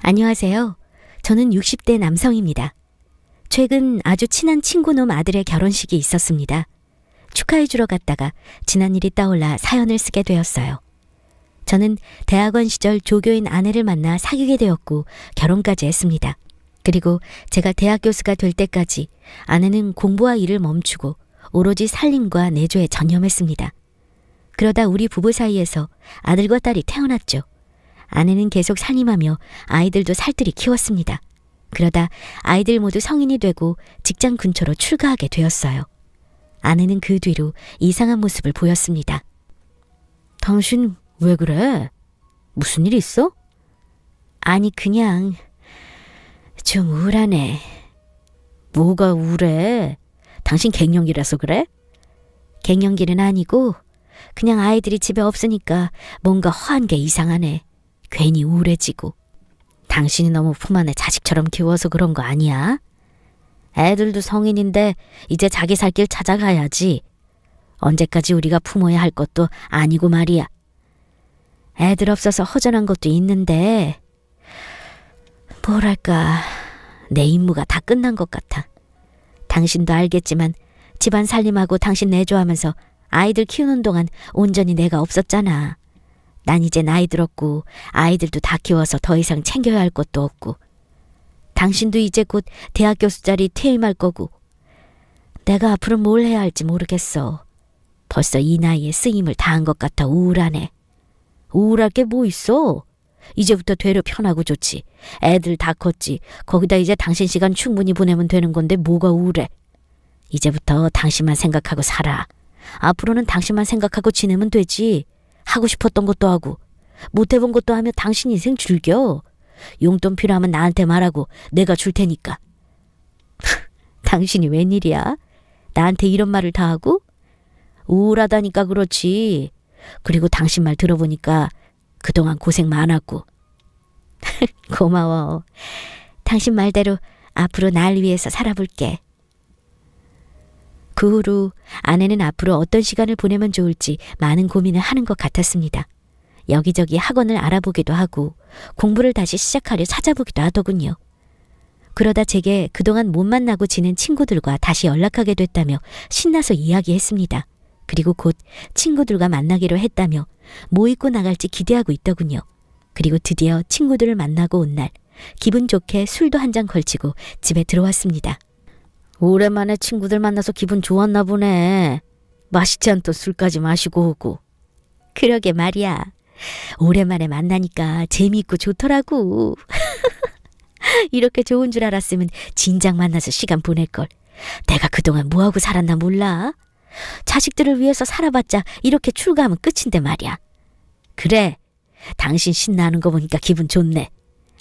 안녕하세요. 저는 60대 남성입니다. 최근 아주 친한 친구놈 아들의 결혼식이 있었습니다. 축하해주러 갔다가 지난 일이 떠올라 사연을 쓰게 되었어요. 저는 대학원 시절 조교인 아내를 만나 사귀게 되었고 결혼까지 했습니다. 그리고 제가 대학 교수가 될 때까지 아내는 공부와 일을 멈추고 오로지 살림과 내조에 전념했습니다. 그러다 우리 부부 사이에서 아들과 딸이 태어났죠. 아내는 계속 살림하며 아이들도 살뜰히 키웠습니다. 그러다 아이들 모두 성인이 되고 직장 근처로 출가하게 되었어요. 아내는 그 뒤로 이상한 모습을 보였습니다. 당신 왜 그래? 무슨 일 있어? 아니 그냥 좀 우울하네. 뭐가 우울해? 당신 갱년기라서 그래? 갱년기는 아니고 그냥 아이들이 집에 없으니까 뭔가 허한 게 이상하네. 괜히 우울해지고. 당신이 너무 품 안에 자식처럼 키워서 그런 거 아니야? 애들도 성인인데 이제 자기 살 길 찾아가야지. 언제까지 우리가 품어야 할 것도 아니고 말이야. 애들 없어서 허전한 것도 있는데 뭐랄까 내 임무가 다 끝난 것 같아. 당신도 알겠지만 집안 살림하고 당신 내조하면서 아이들 키우는 동안 온전히 내가 없었잖아. 난 이제 나이 들었고 아이들도 다 키워서 더 이상 챙겨야 할 것도 없고 당신도 이제 곧 대학 교수 자리 퇴임할 거고 내가 앞으로 뭘 해야 할지 모르겠어. 벌써 이 나이에 쓰임을 다한 것 같아 우울하네. 우울할 게 뭐 있어? 이제부터 되려 편하고 좋지. 애들 다 컸지. 거기다 이제 당신 시간 충분히 보내면 되는 건데 뭐가 우울해. 이제부터 당신만 생각하고 살아. 앞으로는 당신만 생각하고 지내면 되지. 하고 싶었던 것도 하고 못 해본 것도 하며 당신 인생 즐겨. 용돈 필요하면 나한테 말하고 내가 줄 테니까. 당신이 웬일이야? 나한테 이런 말을 다 하고? 우울하다니까 그렇지. 그리고 당신 말 들어보니까 그동안 고생 많았고. 고마워. 당신 말대로 앞으로 날 위해서 살아볼게. 그 후로 아내는 앞으로 어떤 시간을 보내면 좋을지 많은 고민을 하는 것 같았습니다. 여기저기 학원을 알아보기도 하고 공부를 다시 시작하려 찾아보기도 하더군요. 그러다 제게 그동안 못 만나고 지낸 친구들과 다시 연락하게 됐다며 신나서 이야기했습니다. 그리고 곧 친구들과 만나기로 했다며 뭐 입고 나갈지 기대하고 있더군요. 그리고 드디어 친구들을 만나고 온 날 기분 좋게 술도 한 잔 걸치고 집에 들어왔습니다. 오랜만에 친구들 만나서 기분 좋았나 보네. 맛있지 않던 술까지 마시고 오고. 그러게 말이야. 오랜만에 만나니까 재미있고 좋더라고. 이렇게 좋은 줄 알았으면 진작 만나서 시간 보낼걸. 내가 그동안 뭐하고 살았나 몰라. 자식들을 위해서 살아봤자 이렇게 출가하면 끝인데 말이야. 그래, 당신 신나는 거 보니까 기분 좋네.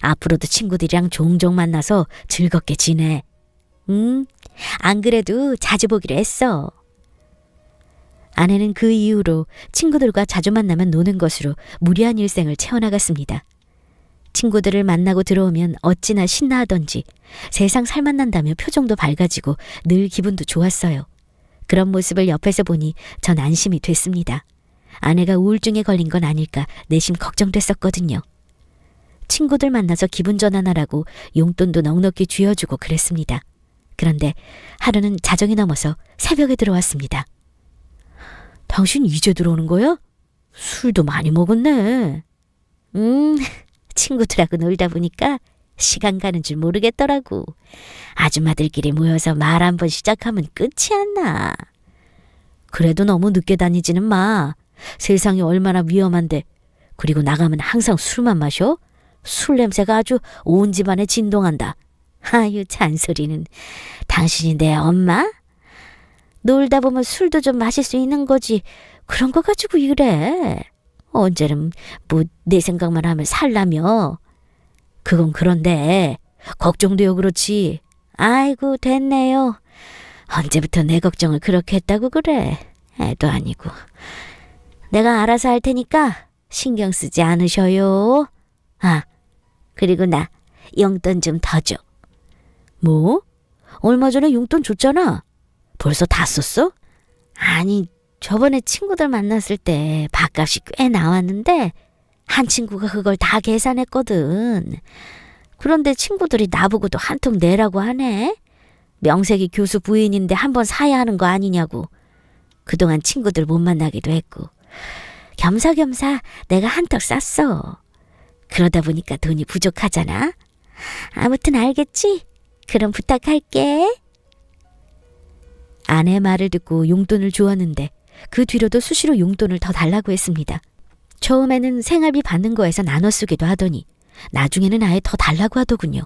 앞으로도 친구들이랑 종종 만나서 즐겁게 지내. 안 그래도 자주 보기로 했어. 아내는 그 이후로 친구들과 자주 만나면 노는 것으로 무리한 일생을 채워나갔습니다. 친구들을 만나고 들어오면 어찌나 신나하던지 세상 살맛난다며 표정도 밝아지고 늘 기분도 좋았어요. 그런 모습을 옆에서 보니 전 안심이 됐습니다. 아내가 우울증에 걸린 건 아닐까 내심 걱정됐었거든요. 친구들 만나서 기분 전환하라고 용돈도 넉넉히 쥐어주고 그랬습니다. 그런데 하루는 자정이 넘어서 새벽에 들어왔습니다. 당신 이제 들어오는 거야? 술도 많이 먹었네. 친구들하고 놀다 보니까 시간 가는 줄 모르겠더라고. 아줌마들끼리 모여서 말 한 번 시작하면 끝이 안 나. 그래도 너무 늦게 다니지는 마. 세상이 얼마나 위험한데. 그리고 나가면 항상 술만 마셔? 술 냄새가 아주 온 집안에 진동한다. 아유 잔소리는. 당신이 내 엄마? 놀다 보면 술도 좀 마실 수 있는 거지. 그런 거 가지고 이래. 언제는 뭐 내 생각만 하면 살라며. 그건 그런데 걱정돼요 그렇지. 아이고 됐네요. 언제부터 내 걱정을 그렇게 했다고 그래. 애도 아니고. 내가 알아서 할 테니까 신경 쓰지 않으셔요. 아, 그리고 나 용돈 좀 더 줘. 뭐? 얼마 전에 용돈 줬잖아. 벌써 다 썼어? 아니, 저번에 친구들 만났을 때 밥값이 꽤 나왔는데 한 친구가 그걸 다 계산했거든. 그런데 친구들이 나보고도 한 통 내라고 하네. 명색이 교수 부인인데 한번 사야 하는 거 아니냐고. 그동안 친구들 못 만나기도 했고 겸사겸사 내가 한턱 쌌어. 그러다 보니까 돈이 부족하잖아. 아무튼 알겠지? 그럼 부탁할게. 아내 말을 듣고 용돈을 주었는데 그 뒤로도 수시로 용돈을 더 달라고 했습니다. 처음에는 생활비 받는 거에서 나눠 쓰기도 하더니 나중에는 아예 더 달라고 하더군요.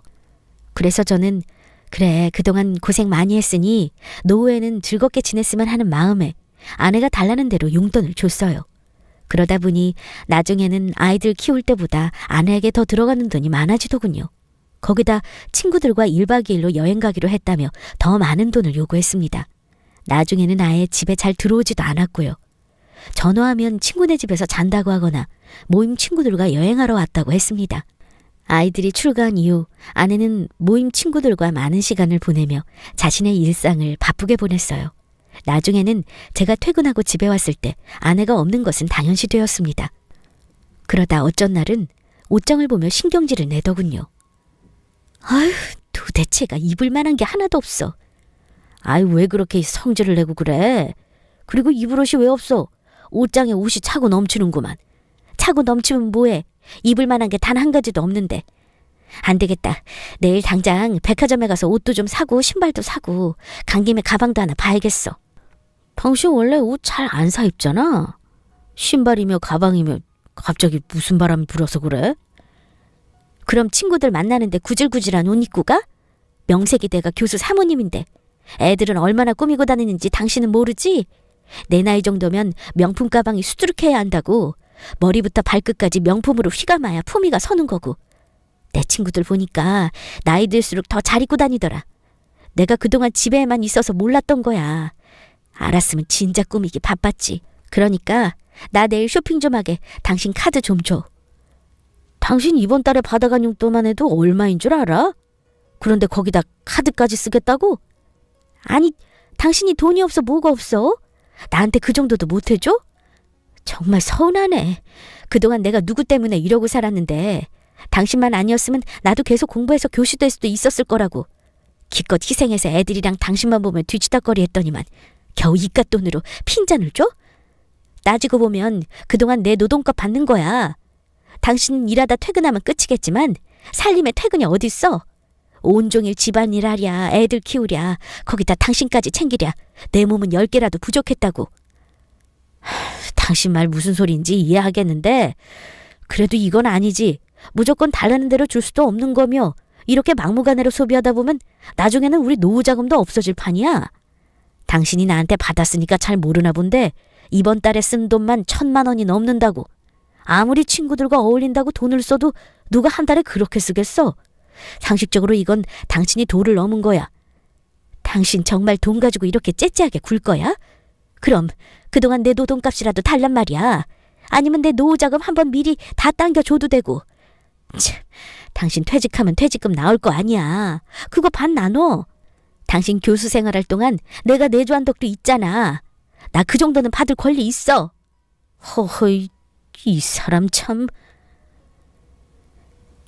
그래서 저는 그래 그동안 고생 많이 했으니 노후에는 즐겁게 지냈으면 하는 마음에 아내가 달라는 대로 용돈을 줬어요. 그러다 보니 나중에는 아이들 키울 때보다 아내에게 더 들어가는 돈이 많아지더군요. 거기다 친구들과 1박 2일로 여행 가기로 했다며 더 많은 돈을 요구했습니다. 나중에는 아예 집에 잘 들어오지도 않았고요. 전화하면 친구네 집에서 잔다고 하거나 모임 친구들과 여행하러 왔다고 했습니다. 아이들이 출가한 이후 아내는 모임 친구들과 많은 시간을 보내며 자신의 일상을 바쁘게 보냈어요. 나중에는 제가 퇴근하고 집에 왔을 때 아내가 없는 것은 당연시 되었습니다. 그러다 어쩐 날은 옷장을 보며 신경질을 내더군요. 아휴, 도대체가 입을 만한 게 하나도 없어. 아유, 왜 그렇게 성질을 내고 그래? 그리고 입을 옷이 왜 없어? 옷장에 옷이 차고 넘치는구만. 차고 넘치면 뭐해? 입을 만한 게 단 한 가지도 없는데. 안 되겠다. 내일 당장 백화점에 가서 옷도 좀 사고 신발도 사고 간 김에 가방도 하나 봐야겠어. 당신 원래 옷 잘 안 사 입잖아. 신발이며 가방이며 갑자기 무슨 바람이 불어서 그래? 그럼 친구들 만나는데 구질구질한 옷 입고 가? 명색이 내가 교수 사모님인데 애들은 얼마나 꾸미고 다니는지 당신은 모르지? 내 나이 정도면 명품 가방이 수두룩해야 한다고. 머리부터 발끝까지 명품으로 휘감아야 품위가 서는 거고. 내 친구들 보니까 나이 들수록 더 잘 입고 다니더라. 내가 그동안 집에만 있어서 몰랐던 거야. 알았으면 진작 꾸미기 바빴지. 그러니까 나 내일 쇼핑 좀 하게 당신 카드 좀 줘. 당신 이번 달에 받아간 용돈만 해도 얼마인 줄 알아? 그런데 거기다 카드까지 쓰겠다고? 아니, 당신이 돈이 없어 뭐가 없어? 나한테 그 정도도 못 해줘? 정말 서운하네. 그동안 내가 누구 때문에 이러고 살았는데 당신만 아니었으면 나도 계속 공부해서 교수 될 수도 있었을 거라고. 기껏 희생해서 애들이랑 당신만 보면 뒤치다거리 했더니만 겨우 이깟 돈으로 핀잔을 줘? 따지고 보면 그동안 내 노동값 받는 거야. 당신은 일하다 퇴근하면 끝이겠지만 살림에 퇴근이 어딨어? 온종일 집안일 하랴 애들 키우랴 거기다 당신까지 챙기랴 내 몸은 10개라도 부족했다고. 당신 말 무슨 소린지 이해하겠는데 그래도 이건 아니지. 무조건 달라는 대로 줄 수도 없는 거며 이렇게 막무가내로 소비하다 보면 나중에는 우리 노후 자금도 없어질 판이야. 당신이 나한테 받았으니까 잘 모르나 본데 이번 달에 쓴 돈만 1,000만 원이 넘는다고. 아무리 친구들과 어울린다고 돈을 써도 누가 한 달에 그렇게 쓰겠어? 상식적으로 이건 당신이 도를 넘은 거야. 당신 정말 돈 가지고 이렇게 째째하게 굴 거야? 그럼 그동안 내 노동값이라도 달란 말이야. 아니면 내 노후자금 한번 미리 다 당겨줘도 되고. 참, 당신 퇴직하면 퇴직금 나올 거 아니야. 그거 반 나눠. 당신 교수 생활할 동안 내가 내조한 덕도 있잖아. 나 그 정도는 받을 권리 있어. 허허이, 이 사람 참.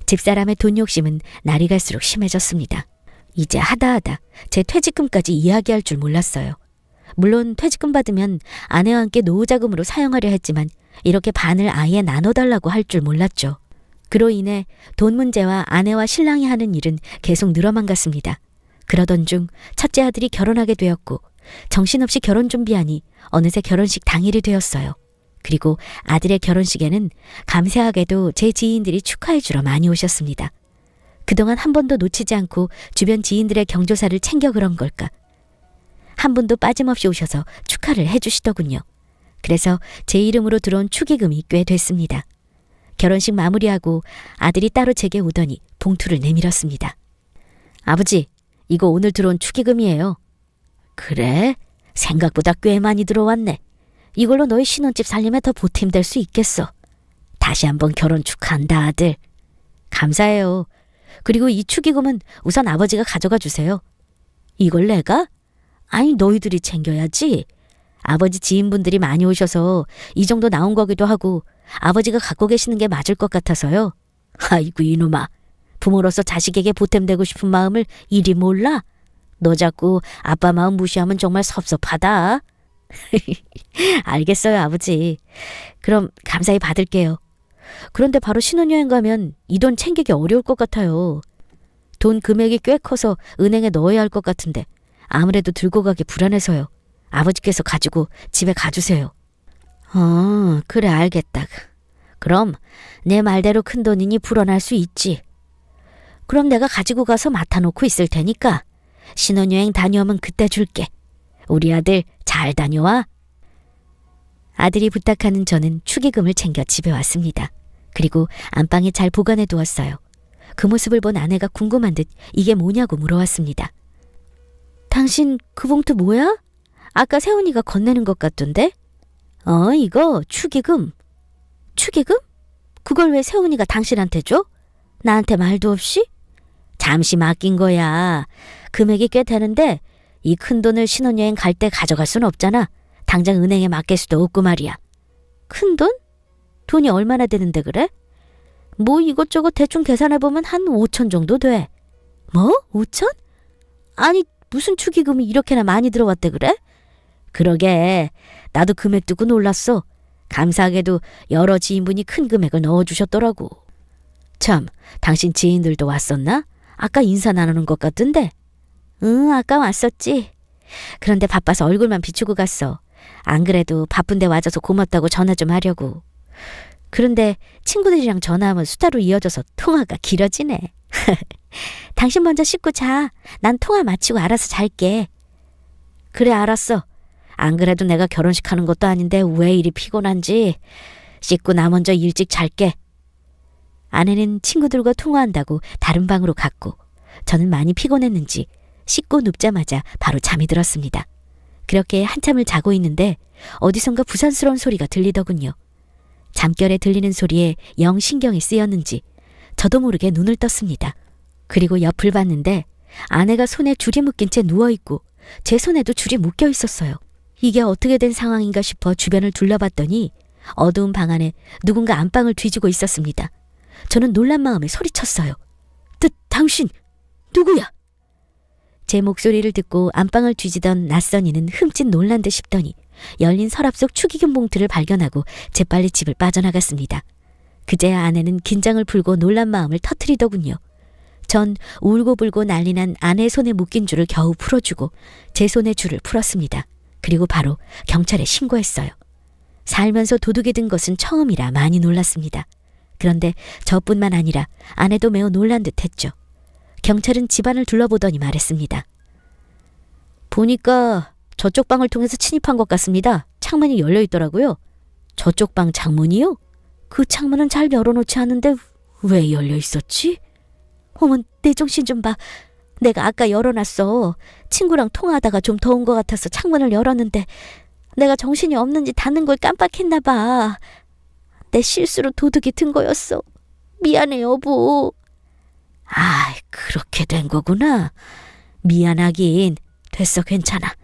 집사람의 돈 욕심은 날이 갈수록 심해졌습니다. 이제 하다하다 제 퇴직금까지 이야기할 줄 몰랐어요. 물론 퇴직금 받으면 아내와 함께 노후자금으로 사용하려 했지만 이렇게 반을 아예 나눠달라고 할 줄 몰랐죠. 그로 인해 돈 문제와 아내와 신랑이 하는 일은 계속 늘어만 갔습니다. 그러던 중 첫째 아들이 결혼하게 되었고 정신없이 결혼 준비하니 어느새 결혼식 당일이 되었어요. 그리고 아들의 결혼식에는 감사하게도 제 지인들이 축하해주러 많이 오셨습니다. 그동안 한 번도 놓치지 않고 주변 지인들의 경조사를 챙겨 그런 걸까. 한 분도 빠짐없이 오셔서 축하를 해주시더군요. 그래서 제 이름으로 들어온 축의금이 꽤 됐습니다. 결혼식 마무리하고 아들이 따로 제게 오더니 봉투를 내밀었습니다. 아버지, 이거 오늘 들어온 축의금이에요. 그래? 생각보다 꽤 많이 들어왔네. 이걸로 너희 신혼집 살림에 더 보탬될 수 있겠어. 다시 한번 결혼 축하한다, 아들. 감사해요. 그리고 이 축의금은 우선 아버지가 가져가 주세요. 이걸 내가? 아니, 너희들이 챙겨야지. 아버지 지인분들이 많이 오셔서 이 정도 나온 거기도 하고 아버지가 갖고 계시는 게 맞을 것 같아서요. 아이고 이놈아, 부모로서 자식에게 보탬되고 싶은 마음을 이리 몰라? 너 자꾸 아빠 마음 무시하면 정말 섭섭하다. 알겠어요, 아버지. 그럼 감사히 받을게요. 그런데 바로 신혼여행 가면 이 돈 챙기기 어려울 것 같아요. 돈 금액이 꽤 커서 은행에 넣어야 할 것 같은데 아무래도 들고 가기 불안해서요. 아버지께서 가지고 집에 가주세요. 그래, 알겠다. 그럼 내 말대로 큰 돈이니 불어날 수 있지. 그럼 내가 가지고 가서 맡아놓고 있을 테니까 신혼여행 다녀오면 그때 줄게. 우리 아들 잘 다녀와. 아들이 부탁하는 저는 축의금을 챙겨 집에 왔습니다. 그리고 안방에 잘 보관해 두었어요. 그 모습을 본 아내가 궁금한 듯 이게 뭐냐고 물어왔습니다. 당신 그 봉투 뭐야? 아까 세훈이가 건네는 것 같던데? 이거 축의금. 축의금? 그걸 왜 세훈이가 당신한테 줘? 나한테 말도 없이? 잠시 맡긴 거야. 금액이 꽤 되는데 이 큰 돈을 신혼여행 갈 때 가져갈 순 없잖아. 당장 은행에 맡길 수도 없고 말이야. 큰 돈? 돈이 얼마나 되는데 그래? 뭐 이것저것 대충 계산해보면 한 5천 정도 돼. 뭐? 5천? 아니 무슨 축의금이 이렇게나 많이 들어왔대 그래? 그러게 나도 금액 두고 놀랐어. 감사하게도 여러 지인분이 큰 금액을 넣어주셨더라고. 참, 당신 지인들도 왔었나? 아까 인사 나누는 것 같던데? 응, 아까 왔었지. 그런데 바빠서 얼굴만 비추고 갔어. 안 그래도 바쁜데 와줘서 고맙다고 전화 좀 하려고. 그런데 친구들이랑 전화하면 수다로 이어져서 통화가 길어지네. 당신 먼저 씻고 자. 난 통화 마치고 알아서 잘게. 그래, 알았어. 안 그래도 내가 결혼식 하는 것도 아닌데 왜 이리 피곤한지. 씻고 나 먼저 일찍 잘게. 아내는 친구들과 통화한다고 다른 방으로 갔고 저는 많이 피곤했는지 씻고 눕자마자 바로 잠이 들었습니다. 그렇게 한참을 자고 있는데 어디선가 부산스러운 소리가 들리더군요. 잠결에 들리는 소리에 영 신경이 쓰였는지 저도 모르게 눈을 떴습니다. 그리고 옆을 봤는데 아내가 손에 줄이 묶인 채 누워있고 제 손에도 줄이 묶여 있었어요. 이게 어떻게 된 상황인가 싶어 주변을 둘러봤더니 어두운 방 안에 누군가 안방을 뒤지고 있었습니다. 저는 놀란 마음에 소리쳤어요. 당신 누구야? 제 목소리를 듣고 안방을 뒤지던 낯선 이는 흠칫 놀란 듯 싶더니 열린 서랍 속 축의금 봉투를 발견하고 재빨리 집을 빠져나갔습니다. 그제야 아내는 긴장을 풀고 놀란 마음을 터뜨리더군요. 전 울고불고 난리난 아내의 손에 묶인 줄을 겨우 풀어주고 제 손에 줄을 풀었습니다. 그리고 바로 경찰에 신고했어요. 살면서 도둑이 든 것은 처음이라 많이 놀랐습니다. 그런데 저뿐만 아니라 아내도 매우 놀란 듯 했죠. 경찰은 집안을 둘러보더니 말했습니다. 보니까 저쪽 방을 통해서 침입한 것 같습니다. 창문이 열려 있더라고요. 저쪽 방 창문이요? 그 창문은 잘 열어놓지 않은데 왜 열려 있었지? 어머, 내 정신 좀 봐. 내가 아까 열어놨어. 친구랑 통화하다가 좀 더운 것 같아서 창문을 열었는데 내가 정신이 없는지 닫는 걸 깜빡했나 봐. 내 실수로 도둑이 든 거였어. 미안해, 여보. 아, 그렇게 된 거구나. 미안하긴. 됐어, 괜찮아.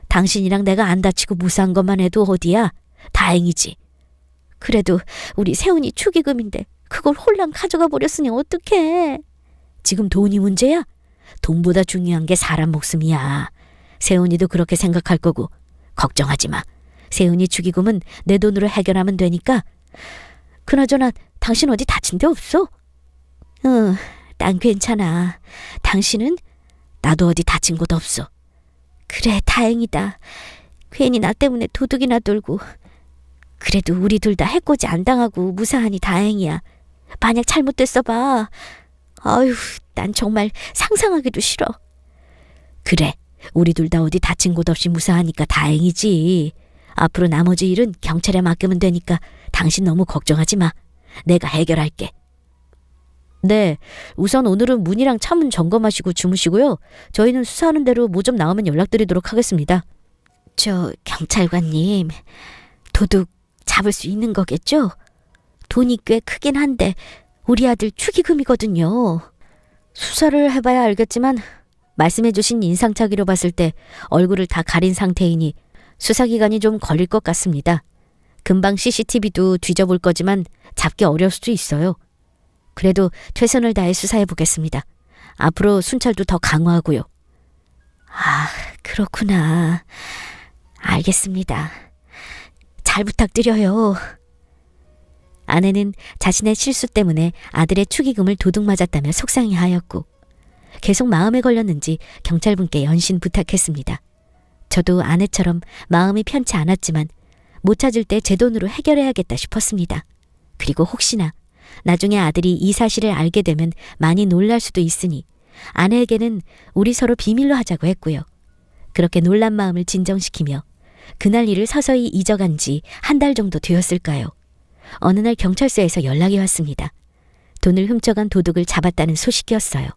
당신이랑 내가 안 다치고 무사한 것만 해도 어디야? 다행이지. 그래도 우리 세훈이 축의금인데 그걸 홀랑 가져가 버렸으니 어떡해. 지금 돈이 문제야? 돈보다 중요한 게 사람 목숨이야. 세훈이도 그렇게 생각할 거고. 걱정하지 마. 세훈이 축의금은 내 돈으로 해결하면 되니까. 그나저나 당신 어디 다친 데 없어? 응, 난 괜찮아. 당신은? 나도 어디 다친 곳 없어. 그래, 다행이다. 괜히 나 때문에 도둑이나 돌고. 그래도 우리 둘 다 해코지 안 당하고 무사하니 다행이야. 만약 잘못됐어 봐. 아유, 난 정말 상상하기도 싫어. 그래, 우리 둘 다 어디 다친 곳 없이 무사하니까 다행이지. 앞으로 나머지 일은 경찰에 맡기면 되니까 당신 너무 걱정하지 마. 내가 해결할게. 네, 우선 오늘은 문이랑 창문 점검하시고 주무시고요. 저희는 수사하는 대로 뭐 좀 나오면 연락드리도록 하겠습니다. 경찰관님, 도둑 잡을 수 있는 거겠죠? 돈이 꽤 크긴 한데 우리 아들 축의금이거든요. 수사를 해봐야 알겠지만 말씀해주신 인상착의로 봤을 때 얼굴을 다 가린 상태이니 수사기간이 좀 걸릴 것 같습니다. 금방 CCTV도 뒤져볼 거지만 잡기 어려울 수도 있어요. 그래도 최선을 다해 수사해 보겠습니다. 앞으로 순찰도 더 강화하고요. 아, 그렇구나. 알겠습니다. 잘 부탁드려요. 아내는 자신의 실수 때문에 아들의 축의금을 도둑 맞았다며 속상해하였고 계속 마음에 걸렸는지 경찰분께 연신 부탁했습니다. 저도 아내처럼 마음이 편치 않았지만 못 찾을 때 제 돈으로 해결해야겠다 싶었습니다. 그리고 혹시나 나중에 아들이 이 사실을 알게 되면 많이 놀랄 수도 있으니 아내에게는 우리 서로 비밀로 하자고 했고요. 그렇게 놀란 마음을 진정시키며 그날 일을 서서히 잊어간 지 한 달 정도 되었을까요. 어느 날 경찰서에서 연락이 왔습니다. 돈을 훔쳐간 도둑을 잡았다는 소식이었어요.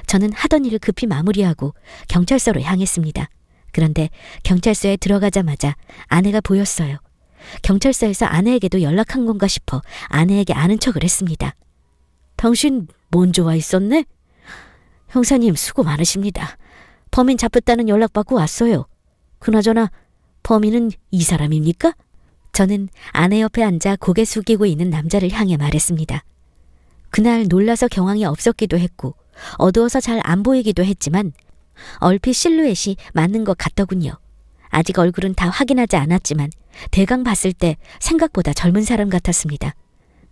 저는 하던 일을 급히 마무리하고 경찰서로 향했습니다. 그런데 경찰서에 들어가자마자 아내가 보였어요. 경찰서에서 아내에게도 연락한 건가 싶어 아내에게 아는 척을 했습니다. 당신 먼저 와 있었네? 형사님 수고 많으십니다. 범인 잡혔다는 연락받고 왔어요. 그나저나 범인은 이 사람입니까? 저는 아내 옆에 앉아 고개 숙이고 있는 남자를 향해 말했습니다. 그날 놀라서 경황이 없었기도 했고 어두워서 잘 안 보이기도 했지만 얼핏 실루엣이 맞는 것 같더군요. 아직 얼굴은 다 확인하지 않았지만 대강 봤을 때 생각보다 젊은 사람 같았습니다.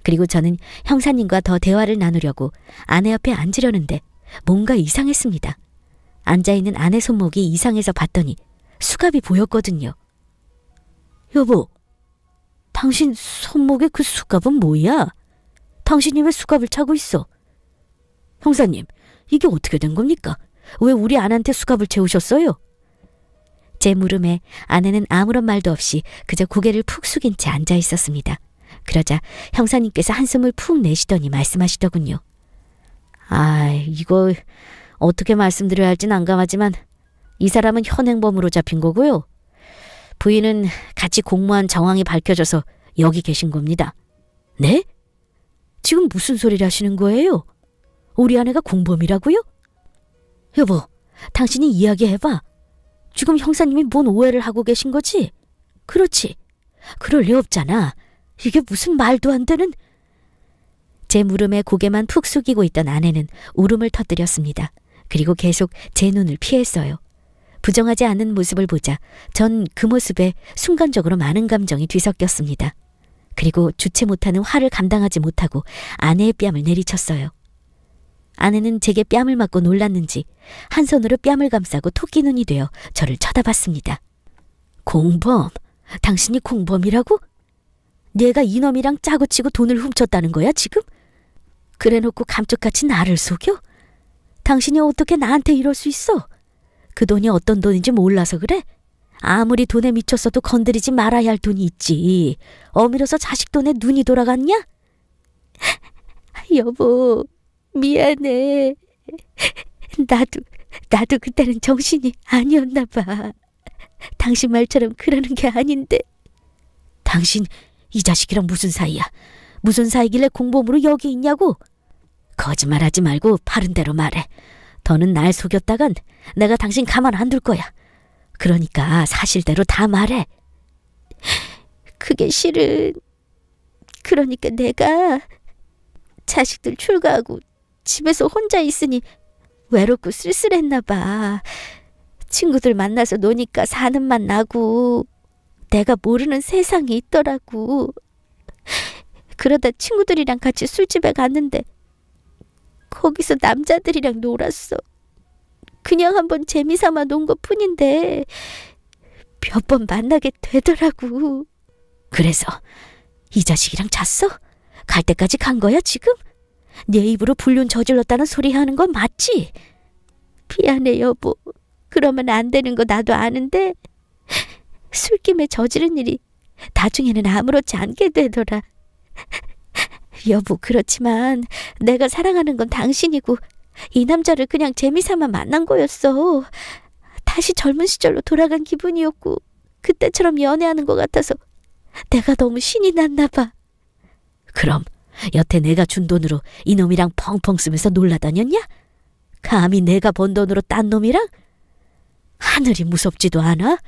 그리고 저는 형사님과 더 대화를 나누려고 아내 옆에 앉으려는데 뭔가 이상했습니다. 앉아있는 아내 손목이 이상해서 봤더니 수갑이 보였거든요. 여보, 당신 손목에 그 수갑은 뭐야? 당신이 왜 수갑을 차고 있어? 형사님, 이게 어떻게 된 겁니까? 왜 우리 아내한테 수갑을 채우셨어요? 제 물음에 아내는 아무런 말도 없이 그저 고개를 푹 숙인 채 앉아 있었습니다. 그러자 형사님께서 한숨을 푹 내쉬더니 말씀하시더군요. 이거 어떻게 말씀드려야 할지 난감하지만 이 사람은 현행범으로 잡힌 거고요. 부인은 같이 공모한 정황이 밝혀져서 여기 계신 겁니다. 네? 지금 무슨 소리를 하시는 거예요? 우리 아내가 공범이라고요? 여보, 당신이 이야기해봐. 지금 형사님이 뭔 오해를 하고 계신 거지? 그렇지. 그럴 리 없잖아. 이게 무슨 말도 안 되는... 제 물음에 고개만 푹 숙이고 있던 아내는 울음을 터뜨렸습니다. 그리고 계속 제 눈을 피했어요. 부정하지 않은 모습을 보자 전 그 모습에 순간적으로 많은 감정이 뒤섞였습니다. 그리고 주체 못하는 화를 감당하지 못하고 아내의 뺨을 내리쳤어요. 아내는 제게 뺨을 맞고 놀랐는지 한 손으로 뺨을 감싸고 토끼 눈이 되어 저를 쳐다봤습니다. 공범? 당신이 공범이라고? 내가 이놈이랑 짜고 치고 돈을 훔쳤다는 거야 지금? 그래놓고 감쪽같이 나를 속여? 당신이 어떻게 나한테 이럴 수 있어? 그 돈이 어떤 돈인지 몰라서 그래? 아무리 돈에 미쳤어도 건드리지 말아야 할 돈이 있지. 어미로서 자식 돈에 눈이 돌아갔냐? 여보, 미안해. 나도 그때는 정신이 아니었나 봐. 당신 말처럼 그러는 게 아닌데. 당신 이 자식이랑 무슨 사이야? 무슨 사이길래 공범으로 여기 있냐고? 거짓말하지 말고 바른 대로 말해. 더는 날 속였다간 내가 당신 가만 안 둘 거야. 그러니까 사실대로 다 말해. 그게 실은... 그러니까 내가 자식들 출가하고 집에서 혼자 있으니 외롭고 쓸쓸했나 봐. 친구들 만나서 노니까 사는 맛 나고 내가 모르는 세상이 있더라고. 그러다 친구들이랑 같이 술집에 갔는데 거기서 남자들이랑 놀았어. 그냥 한번 재미삼아 논 것뿐인데 몇 번 만나게 되더라고. 그래서 이 자식이랑 잤어? 갈 때까지 간 거야 지금? 내 입으로 불륜 저질렀다는 소리 하는 건 맞지? 미안해 여보. 그러면 안 되는 거 나도 아는데 술김에 저지른 일이 나중에는 아무렇지 않게 되더라. 여보, 그렇지만 내가 사랑하는 건 당신이고 이 남자를 그냥 재미삼아 만난 거였어. 다시 젊은 시절로 돌아간 기분이었고 그때처럼 연애하는 것 같아서 내가 너무 신이 났나 봐. 그럼 여태 내가 준 돈으로 이놈이랑 펑펑 쓰면서 놀라다녔냐? 감히 내가 번 돈으로 딴 놈이랑? 하늘이 무섭지도 않아?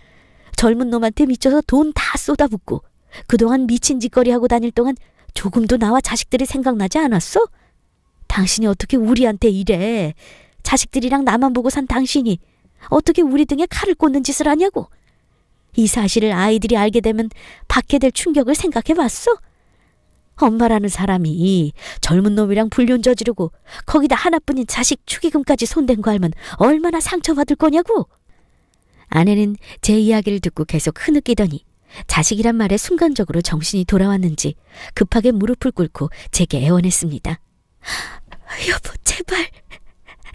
젊은 놈한테 미쳐서 돈 다 쏟아붓고 그동안 미친 짓거리 하고 다닐 동안 조금도 나와 자식들이 생각나지 않았어? 당신이 어떻게 우리한테 이래? 자식들이랑 나만 보고 산 당신이 어떻게 우리 등에 칼을 꽂는 짓을 하냐고. 이 사실을 아이들이 알게 되면 받게 될 충격을 생각해 봤어? 엄마라는 사람이 젊은 놈이랑 불륜 저지르고 거기다 하나뿐인 자식 축의금까지 손댄 거 알면 얼마나 상처받을 거냐고. 아내는 제 이야기를 듣고 계속 흐느끼더니 자식이란 말에 순간적으로 정신이 돌아왔는지 급하게 무릎을 꿇고 제게 애원했습니다. 여보, 제발.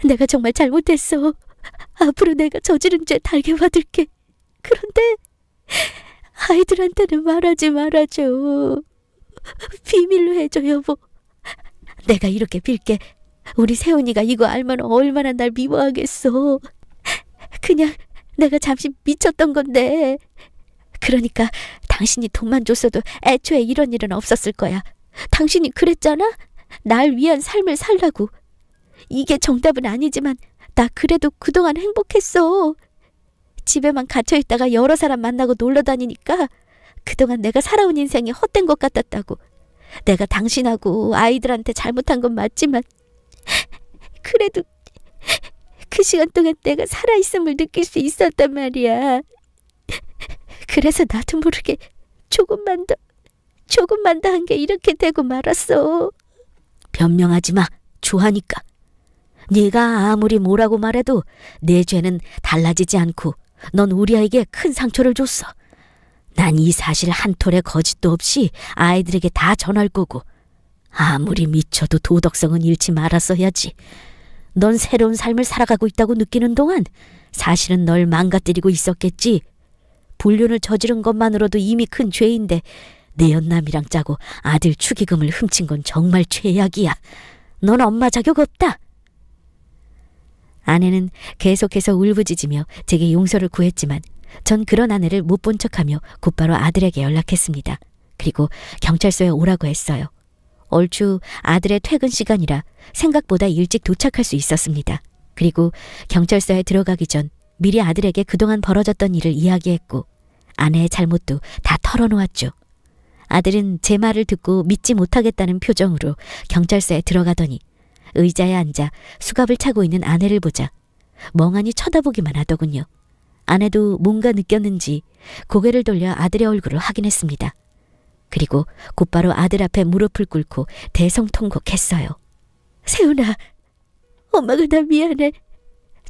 내가 정말 잘못했어. 앞으로 내가 저지른 죄 달게 받을게. 그런데 아이들한테는 말하지 말아줘. 비밀로 해줘, 여보. 내가 이렇게 빌게. 우리 세훈이가 이거 알면 얼마나 날 미워하겠어. 그냥 내가 잠시 미쳤던 건데. 그러니까 당신이 돈만 줬어도 애초에 이런 일은 없었을 거야. 당신이 그랬잖아? 날 위한 삶을 살라고. 이게 정답은 아니지만 나 그래도 그동안 행복했어. 집에만 갇혀있다가 여러 사람 만나고 놀러 다니니까 그동안 내가 살아온 인생이 헛된 것 같았다고. 내가 당신하고 아이들한테 잘못한 건 맞지만 그래도 그 시간 동안 내가 살아있음을 느낄 수 있었단 말이야. 그래서 나도 모르게 조금만 더 한 게 이렇게 되고 말았어. 변명하지 마. 좋아하니까. 네가 아무리 뭐라고 말해도 내 죄는 달라지지 않고 넌 우리 아이에게 큰 상처를 줬어. 난 이 사실 한 톨의 거짓도 없이 아이들에게 다 전할 거고 아무리 미쳐도 도덕성은 잃지 말았어야지. 넌 새로운 삶을 살아가고 있다고 느끼는 동안 사실은 널 망가뜨리고 있었겠지. 불륜을 저지른 것만으로도 이미 큰 죄인데 내 연남이랑 짜고 아들 축의금을 훔친 건 정말 최악이야. 넌 엄마 자격 없다. 아내는 계속해서 울부짖으며 제게 용서를 구했지만 전 그런 아내를 못 본 척하며 곧바로 아들에게 연락했습니다. 그리고 경찰서에 오라고 했어요. 얼추 아들의 퇴근 시간이라 생각보다 일찍 도착할 수 있었습니다. 그리고 경찰서에 들어가기 전 미리 아들에게 그동안 벌어졌던 일을 이야기했고 아내의 잘못도 다 털어놓았죠. 아들은 제 말을 듣고 믿지 못하겠다는 표정으로 경찰서에 들어가더니 의자에 앉아 수갑을 차고 있는 아내를 보자 멍하니 쳐다보기만 하더군요. 아내도 뭔가 느꼈는지 고개를 돌려 아들의 얼굴을 확인했습니다. 그리고 곧바로 아들 앞에 무릎을 꿇고 대성통곡했어요. 세훈아, 엄마가 나 미안해.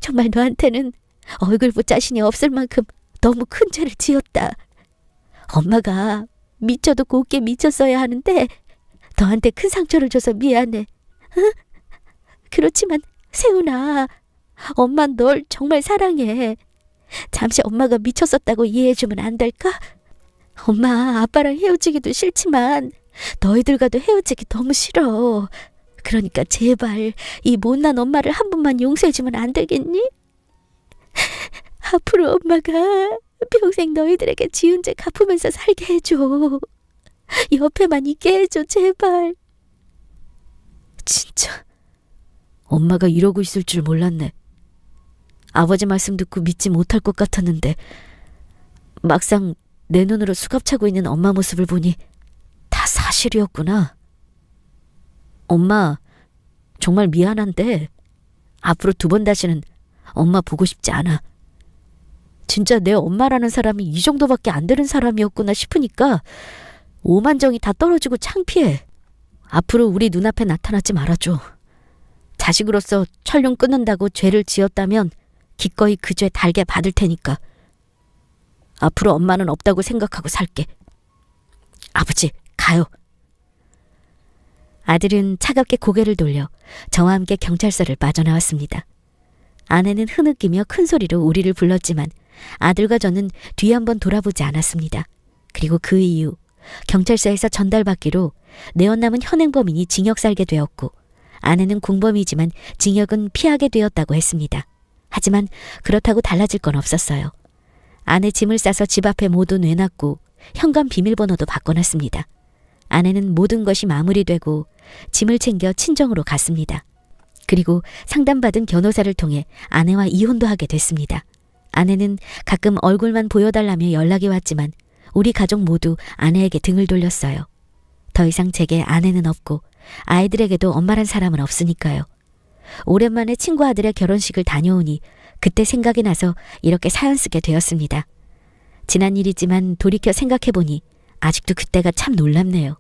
정말 너한테는 얼굴 볼 자신이 없을 만큼 너무 큰 죄를 지었다. 엄마가 미쳐도 곱게 미쳤어야 하는데 너한테 큰 상처를 줘서 미안해. 응? 그렇지만 세훈아, 엄마 널 정말 사랑해. 잠시 엄마가 미쳤었다고 이해해주면 안 될까? 엄마 아빠랑 헤어지기도 싫지만 너희들과도 헤어지기 너무 싫어. 그러니까 제발 이 못난 엄마를 한 번만 용서해주면 안 되겠니? 앞으로 엄마가 평생 너희들에게 지은 죄 갚으면서 살게 해줘. 옆에만 있게 해줘, 제발. 진짜 엄마가 이러고 있을 줄 몰랐네. 아버지 말씀 듣고 믿지 못할 것 같았는데 막상 내 눈으로 수갑 차고 있는 엄마 모습을 보니 다 사실이었구나. 엄마, 정말 미안한데 앞으로 2번 다시는 엄마 보고 싶지 않아. 진짜 내 엄마라는 사람이 이 정도밖에 안 되는 사람이었구나 싶으니까 오만정이 다 떨어지고 창피해. 앞으로 우리 눈앞에 나타나지 말아줘. 자식으로서 철륜 끊는다고 죄를 지었다면 기꺼이 그 죄 달게 받을 테니까. 앞으로 엄마는 없다고 생각하고 살게. 아버지, 가요. 아들은 차갑게 고개를 돌려 저와 함께 경찰서를 빠져나왔습니다. 아내는 흐느끼며 큰 소리로 우리를 불렀지만 아들과 저는 뒤 한번 돌아보지 않았습니다. 그리고 그 이후 경찰서에서 전달받기로 내연남은 현행범이니 징역 살게 되었고 아내는 공범이지만 징역은 피하게 되었다고 했습니다. 하지만 그렇다고 달라질 건 없었어요. 아내 짐을 싸서 집 앞에 모두 내놨고 현관 비밀번호도 바꿔놨습니다. 아내는 모든 것이 마무리되고 짐을 챙겨 친정으로 갔습니다. 그리고 상담받은 변호사를 통해 아내와 이혼도 하게 됐습니다. 아내는 가끔 얼굴만 보여달라며 연락이 왔지만 우리 가족 모두 아내에게 등을 돌렸어요. 더 이상 제게 아내는 없고 아이들에게도 엄마란 사람은 없으니까요. 오랜만에 친구 아들의 결혼식을 다녀오니 그때 생각이 나서 이렇게 사연 쓰게 되었습니다. 지난 일이지만 돌이켜 생각해보니 아직도 그때가 참 놀랍네요.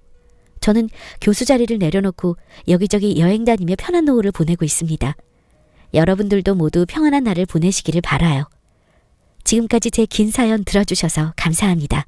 저는 교수 자리를 내려놓고 여기저기 여행 다니며 편한 노후를 보내고 있습니다. 여러분들도 모두 평안한 날을 보내시기를 바라요. 지금까지 제 긴 사연 들어주셔서 감사합니다.